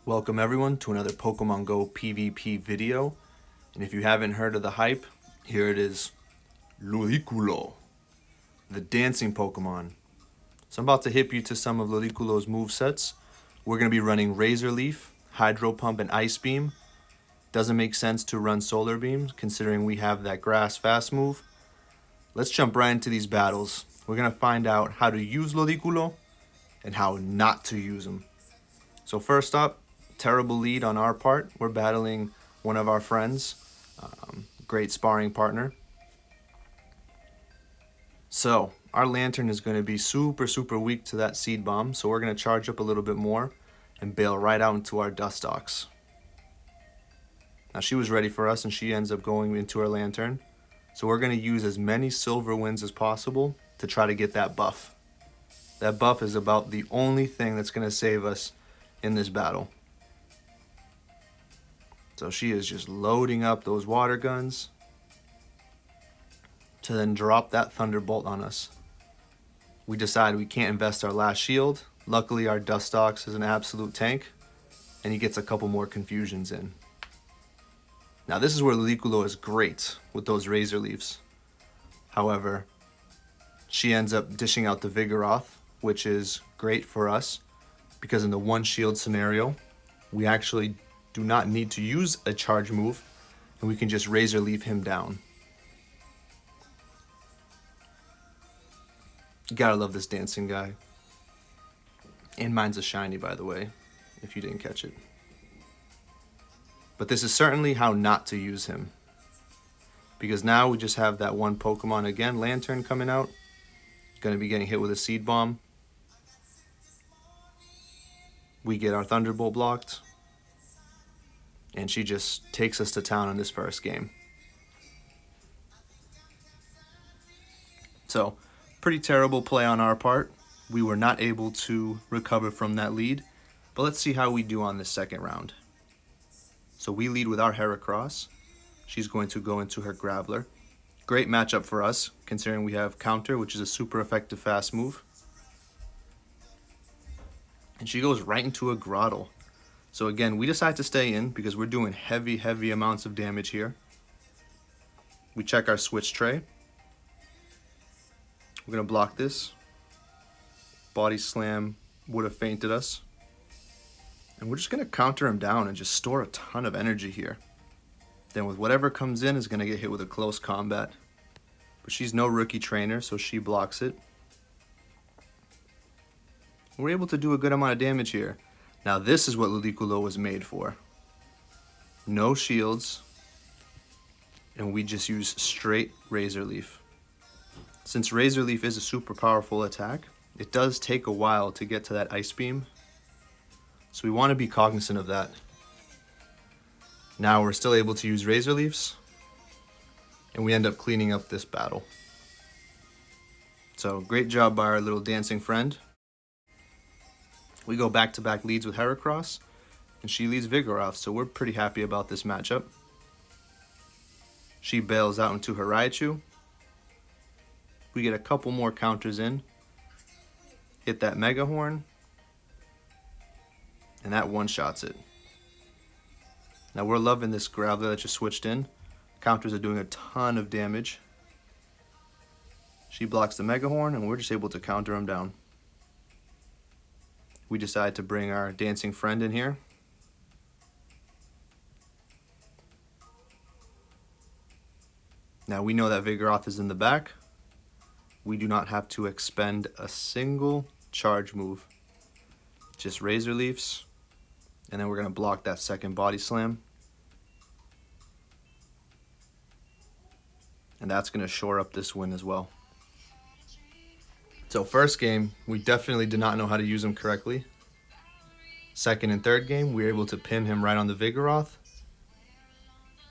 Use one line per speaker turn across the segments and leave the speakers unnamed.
Welcome everyone to another Pokemon Go PvP video, and if you haven't heard of the hype, here it is. Ludicolo, the dancing Pokemon. So I'm about to hip you to some of Ludicolo's movesets. We're going to be running Razor Leaf, Hydro Pump, and Ice Beam. Doesn't make sense to run Solar Beam considering we have that Grass Fast move. Let's jump right into these battles. We're going to find out how to use Ludicolo and how not to use him. So first up, terrible lead on our part. We're battling one of our friends, great sparring partner. So our Lantern is going to be super weak to that Seed Bomb, so we're going to charge up a little bit more and bail right out into our Dustox. Now she was ready for us and she ends up going into our Lantern. So we're going to use as many Silver Winds as possible to try to get that buff. That buff is about the only thing that's going to save us in this battle. So she is just loading up those water guns to then drop that Thunderbolt on us. We decide we can't invest our last shield. Luckily our Dustox is an absolute tank and he gets a couple more confusions in. Now this is where Ludicolo is great with those Razor Leaves. However, she ends up dishing out the Vigoroth, which is great for us because in the one shield scenario, we actually do not need to use a charge move and we can just Razor Leaf him down. You gotta love this dancing guy. And mine's a shiny, by the way, if you didn't catch it. But this is certainly how not to use him. Because now we just have that one Pokemon again, Lantern, coming out. Gonna be getting hit with a Seed Bomb. We get our Thunderbolt blocked. And she just takes us to town in this first game. So, pretty terrible play on our part. We were not able to recover from that lead. But let's see how we do on this second round. So we lead with our Heracross. She's going to go into her Graveler. Great matchup for us, considering we have Counter, which is a super effective fast move. And she goes right into a Grottle. So again, we decide to stay in because we're doing heavy amounts of damage here. We check our switch tray. We're going to block this. Body Slam would have fainted us. And we're just going to counter him down and just store a ton of energy here. Then with whatever comes in is going to get hit with a close combat. But she's no rookie trainer, so she blocks it. We're able to do a good amount of damage here. Now this is what Ludicolo was made for. No shields, and we just use straight Razor Leaf. Since Razor Leaf is a super powerful attack, it does take a while to get to that Ice Beam. So we want to be cognizant of that. Now we're still able to use Razor Leaves, and we end up cleaning up this battle. So great job by our little dancing friend. We go back-to-back leads with Heracross, and she leads Vigoroth, so we're pretty happy about this matchup. She bails out into her Raichu. We get a couple more counters in. Hit that Mega Horn, and that one-shots it. Now we're loving this Graveler that just switched in. Counters are doing a ton of damage. She blocks the Mega Horn, and we're just able to counter him down. We decide to bring our dancing friend in here. Now we know that Vigoroth is in the back. We do not have to expend a single charge move. Just Razor Leafs. And then we're going to block that second Body Slam. And that's going to shore up this win as well. So first game, we definitely did not know how to use him correctly. Second and third game, we were able to pin him right on the Vigoroth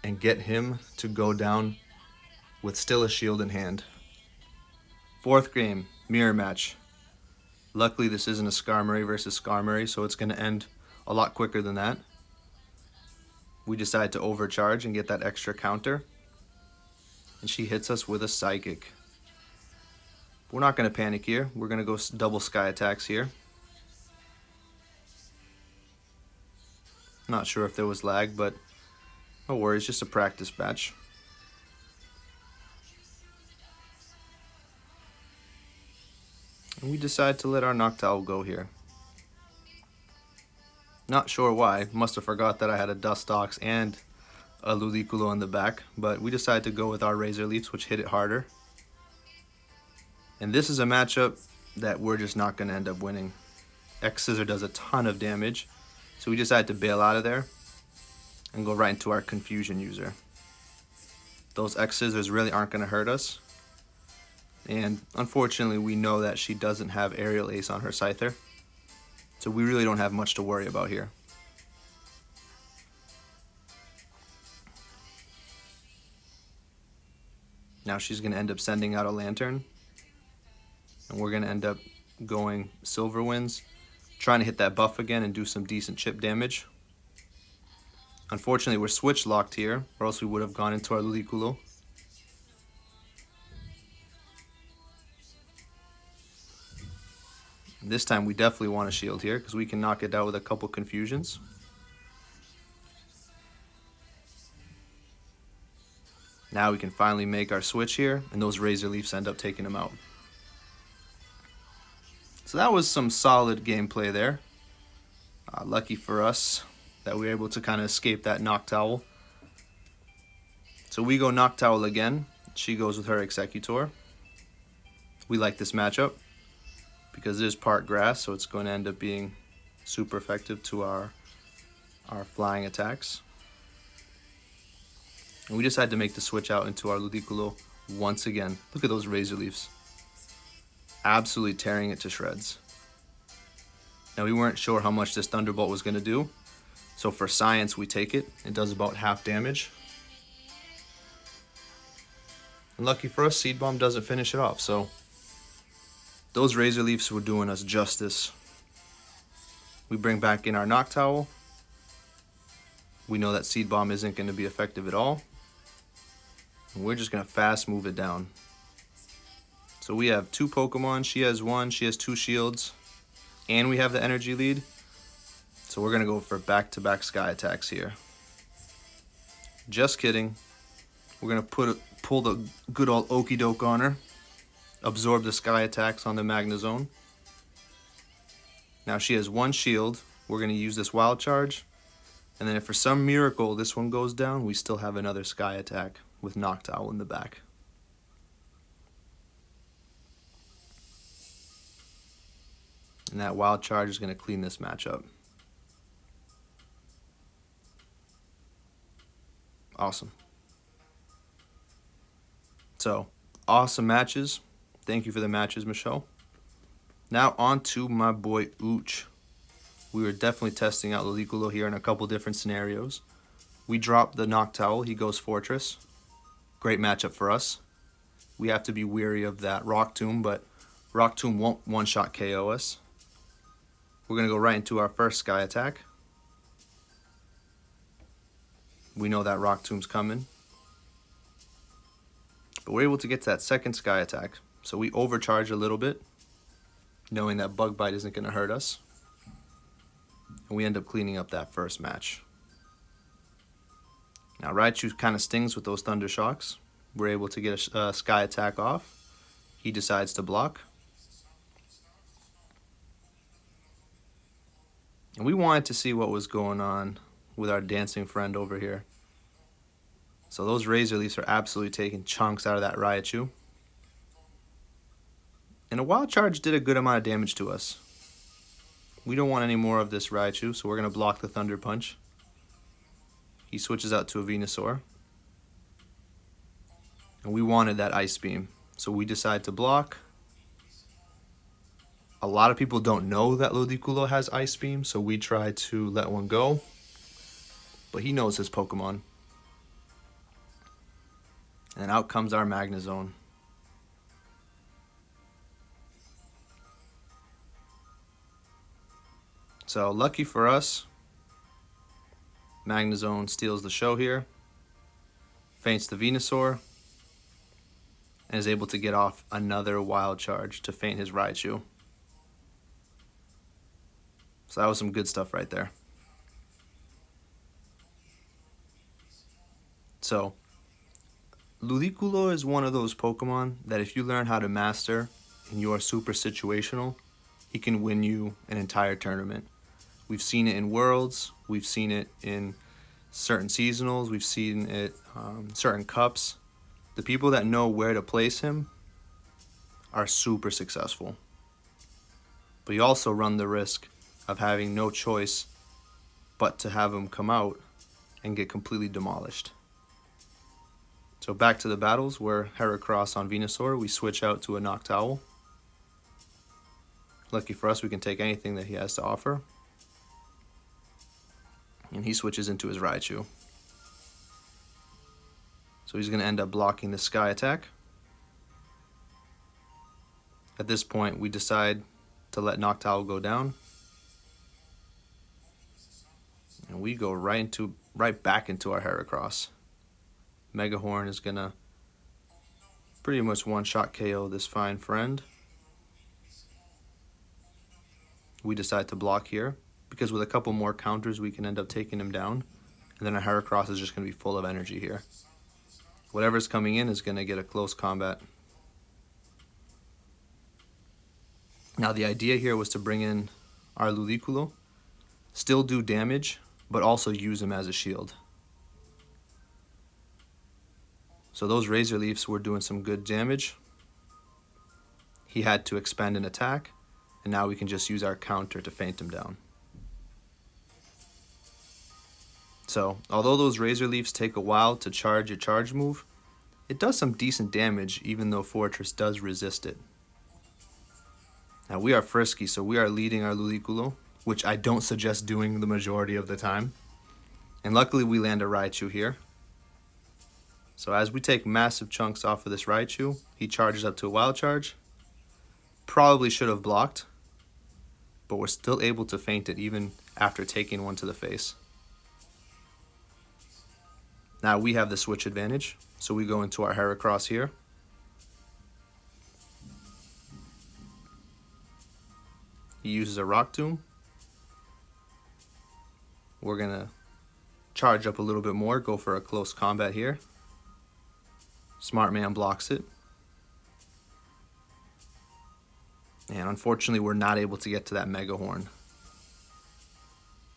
and get him to go down with still a shield in hand. Fourth game, mirror match. Luckily this isn't a Skarmory versus Skarmory, so it's going to end a lot quicker than that. We decide to overcharge and get that extra counter. And she hits us with a Psychic. We're not going to panic here. We're going to go double Sky Attacks here. Not sure if there was lag, but no worries, just a practice batch. And we decide to let our Noctowl go here. Not sure why, must have forgot that I had a Dustox and a Ludicolo on the back, but we decided to go with our Razor Leafs, which hit it harder. And this is a matchup that we're just not going to end up winning. X-Scissor does a ton of damage, so we decided to bail out of there and go right into our Confusion user. Those X-Scissors really aren't going to hurt us. And unfortunately, we know that she doesn't have Aerial Ace on her Scyther, so we really don't have much to worry about here. Now she's going to end up sending out a Lantern, and we're going to end up going Silver Winds, trying to hit that buff again and do some decent chip damage. Unfortunately, we're switch locked here, or else we would have gone into our Ludicolo. This time we definitely want a shield here because we can knock it out with a couple Confusions. Now we can finally make our switch here, and those Razor Leafs end up taking him out. So that was some solid gameplay there. Lucky for us that we were able to kind of escape that Noctowl. So we go Noctowl again. She goes with her Executor. We like this matchup because it is part grass, so it's going to end up being super effective to our flying attacks. And we decided to make the switch out into our Ludicolo once again. Look at those Razor Leafs. Absolutely tearing it to shreds. Now we weren't sure how much this Thunderbolt was going to do, so for science we take it. It does about half damage. And lucky for us, Seed Bomb doesn't finish it off, so those Razor Leafs were doing us justice. We bring back in our Noctowl. We know that Seed Bomb isn't going to be effective at all. And we're just going to fast move it down. So we have 2 Pokemon, she has 1, she has 2 shields, and we have the energy lead. So we're going to go for back-to-back Sky attacks here. Just kidding. We're going to pull the good old Okie Doke on her. Absorb the Sky attacks on the Magnezone. Now she has 1 shield. We're going to use this Wild Charge. And then if for some miracle this one goes down, we still have another Sky attack with Noctowl in the back. And that Wild Charge is going to clean this matchup. Awesome. So, awesome matches. Thank you for the matches, Michelle. Now on to my boy Ooch. We were definitely testing out Ludicolo here in a couple different scenarios. We drop the Noctowl, he goes Fortress. Great matchup for us. We have to be wary of that Rock Tomb, but Rock Tomb won't one-shot KO us. We're going to go right into our first Sky attack. We know that Rock Tomb's coming. But we're able to get to that second Sky attack. So we overcharge a little bit, knowing that Bug Bite isn't going to hurt us. And we end up cleaning up that first match. Now Raichu kind of stings with those Thunder Shocks. We're able to get a Sky attack off. He decides to block. And we wanted to see what was going on with our dancing friend over here. So those Razor Leafs are absolutely taking chunks out of that Raichu. And a Wild Charge did a good amount of damage to us. We don't want any more of this Raichu, so we're going to block the Thunder Punch. He switches out to a Venusaur. And we wanted that Ice Beam, so we decide to block. A lot of people don't know that Ludicolo has Ice Beam, so we try to let one go. But he knows his Pokemon. And out comes our Magnezone. So lucky for us, Magnezone steals the show here, feints the Venusaur, and is able to get off another Wild Charge to feint his Raichu. So that was some good stuff right there. So, Ludicolo is one of those Pokemon that if you learn how to master and you are super situational, he can win you an entire tournament. We've seen it in Worlds, we've seen it in certain seasonals, we've seen it certain cups. The people that know where to place him are super successful. But you also run the risk of having no choice but to have him come out and get completely demolished. So back to the battles where Heracross on Venusaur, we switch out to a Noctowl. Lucky for us, we can take anything that he has to offer. And he switches into his Raichu. So he's going to end up blocking the Sky attack. At this point, we decide to let Noctowl go down. And we go right back into our Heracross. Mega Horn is going to pretty much one-shot KO this fine friend. We decide to block here, because with a couple more counters we can end up taking him down, and then our Heracross is just going to be full of energy here. Whatever's coming in is going to get a close combat. Now the idea here was to bring in our Ludicolo, still do damage, but also use him as a shield. So those Razor Leafs were doing some good damage. He had to expend an attack, and now we can just use our counter to feint him down. So, although those Razor Leafs take a while to charge a charge move, it does some decent damage even though Fortress does resist it. Now we are frisky, so we are leading our Ludicolo, which I don't suggest doing the majority of the time. And luckily we land a Raichu here. So as we take massive chunks off of this Raichu, he charges up to a Wild Charge. Probably should have blocked, but we're still able to feint it even after taking one to the face. Now we have the switch advantage, so we go into our Heracross here. He uses a Rock Tomb. We're gonna charge up a little bit more, go for a close combat here. Smart Man blocks it. And unfortunately we're not able to get to that Mega Horn.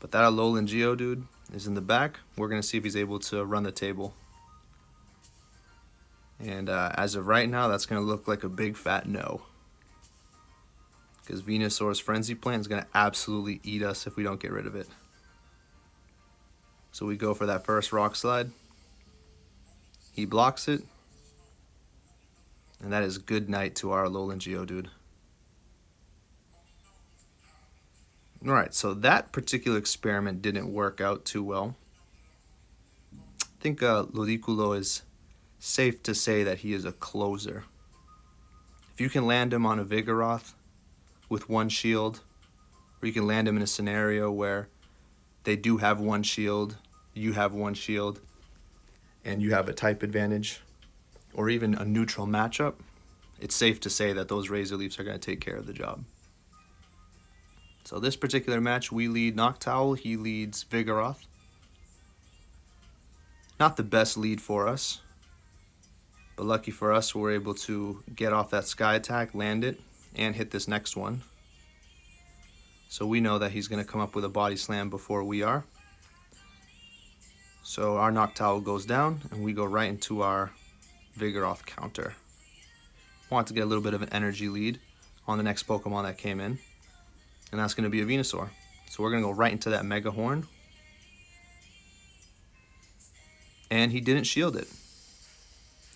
But that Alolan Geodude is in the back. We're going to see if he's able to run the table. And as of right now, that's going to look like a big fat no. Because Venusaur's Frenzy Plant is going to absolutely eat us if we don't get rid of it. So we go for that first Rock Slide. He blocks it. And that is good night to our Alolan Geodude. Alright, so that particular experiment didn't work out too well. I think Ludicolo is safe to say that he is a closer. If you can land him on a Vigoroth with one shield, or you can land him in a scenario where they do have one shield, you have one shield, and you have a type advantage, or even a neutral matchup, it's safe to say that those Razor Leafs are going to take care of the job. So this particular match, we lead Noctowl, he leads Vigoroth. Not the best lead for us, but lucky for us, we're able to get off that Sky attack, land it, and hit this next one. So we know that he's going to come up with a Body Slam before we are. So our Noctowl goes down, and we go right into our Vigoroth counter. Want to get a little bit of an energy lead on the next Pokemon that came in. And that's going to be a Venusaur. So we're going to go right into that Mega Horn. And he didn't shield it.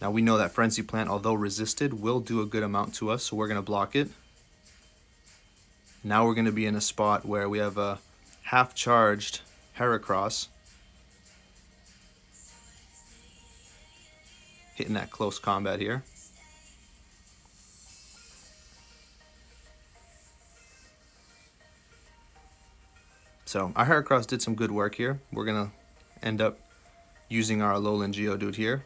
Now we know that Frenzy Plant, although resisted, will do a good amount to us. So we're going to block it. Now we're going to be in a spot where we have a half-charged Heracross. Hitting that close combat here. So our Heracross did some good work here. We're going to end up using our Alolan Geodude here.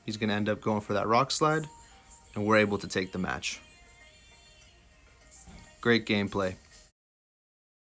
He's going to end up going for that Rock Slide, and we're able to take the match. Great gameplay.